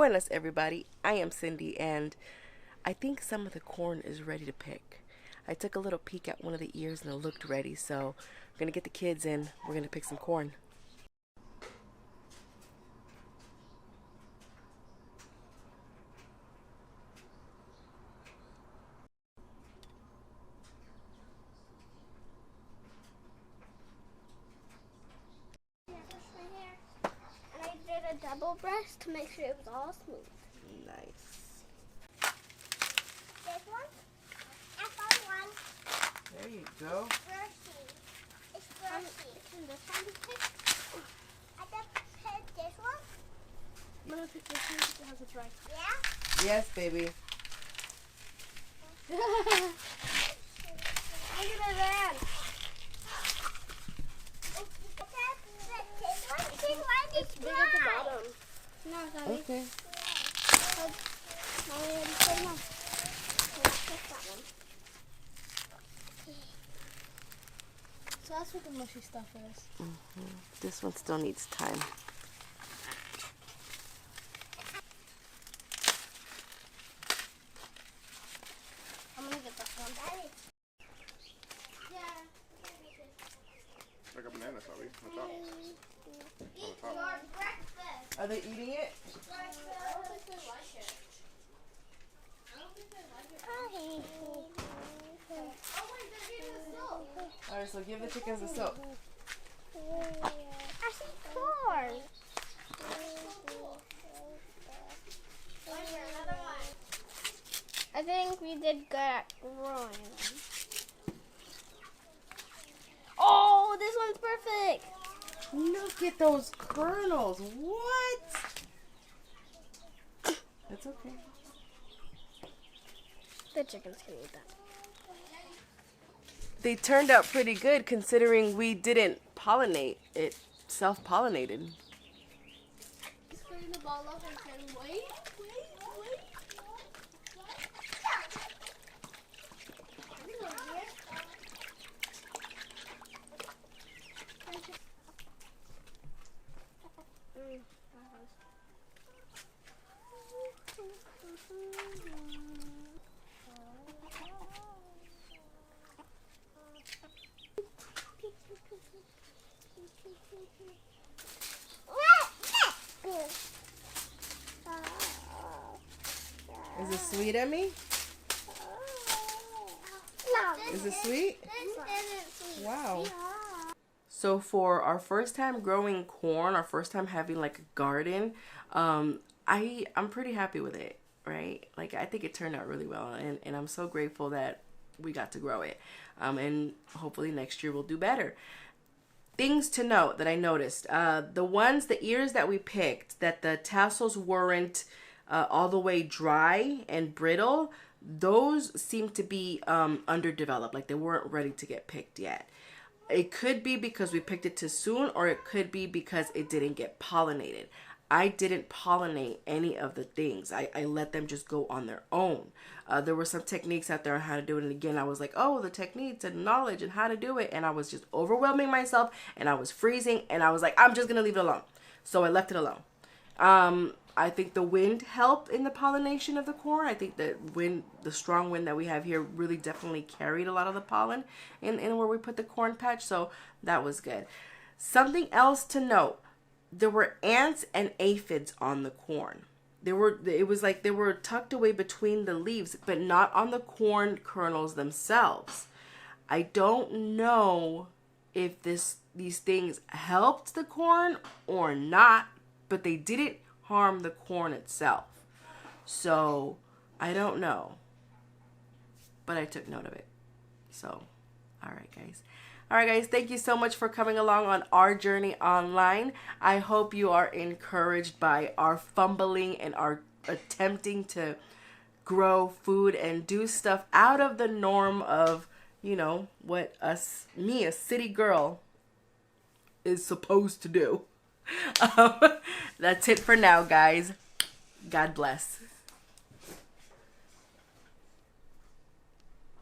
Buenas, everybody. I am Cindy, and I think some of the corn is ready to pick. I took a little peek at one of the ears and it looked ready, so I'm gonna get the kids in. We're gonna pick some corn. And I did a double brush to make sure it was all smooth. Nice. This one, I found one. There you go. Brushy. It's brushy. Can this one be picked? I just picked this one. I'm gonna pick this one because it's right. Yeah? Yes, baby. Look at the van. It's big at the bottom. No, sorry. Okay. So that's what the mushy stuff is. This one still needs time. I'm gonna get this one. Yeah. Like a banana, sorry. On top. Eat your breakfast. Are they eating it? I don't think they like it. Oh wait, they're eating the silk. Alright, so give the chickens the soap. I see corn. Another one. I think we did good at growing them. Oh, this one's perfect. Look at those kernels. What? That's okay. The chickens can eat that. They turned out pretty good considering we didn't pollinate. It self-pollinated. He's putting the ball up and saying, wait. Is it sweet, Emmy? No. Is it sweet? This isn't sweet. Wow. So for our first time growing corn, our first time having like a garden, I'm pretty happy with it, right? Like I think it turned out really well, and I'm so grateful that we got to grow it. And hopefully next year we'll do better. Things to note that I noticed, the ears that we picked, that the tassels weren't all the way dry and brittle, those seem to be underdeveloped, like they weren't ready to get picked yet. It could be because we picked it too soon, or it could be because it didn't get pollinated. I didn't pollinate any of the things. I let them just go on their own. There were some techniques out there on how to do it. And again, I was like, oh, the techniques and knowledge and how to do it. And I was just overwhelming myself and I was freezing. And I was like, I'm just going to leave it alone. So I left it alone. I think the wind helped in the pollination of the corn. I think the strong wind that we have here really definitely carried a lot of the pollen in where we put the corn patch. So that was good. Something else to note. There were ants and aphids on the corn. It was like they were tucked away between the leaves, but not on the corn kernels themselves. I don't know if these things helped the corn or not, but they didn't harm the corn itself. So I don't know, but I took note of it. So, all right, guys. All right, guys, thank you so much for coming along on our journey online. I hope you are encouraged by our fumbling and our attempting to grow food and do stuff out of the norm of, you know, what me, a city girl, is supposed to do. That's it for now, guys. God bless.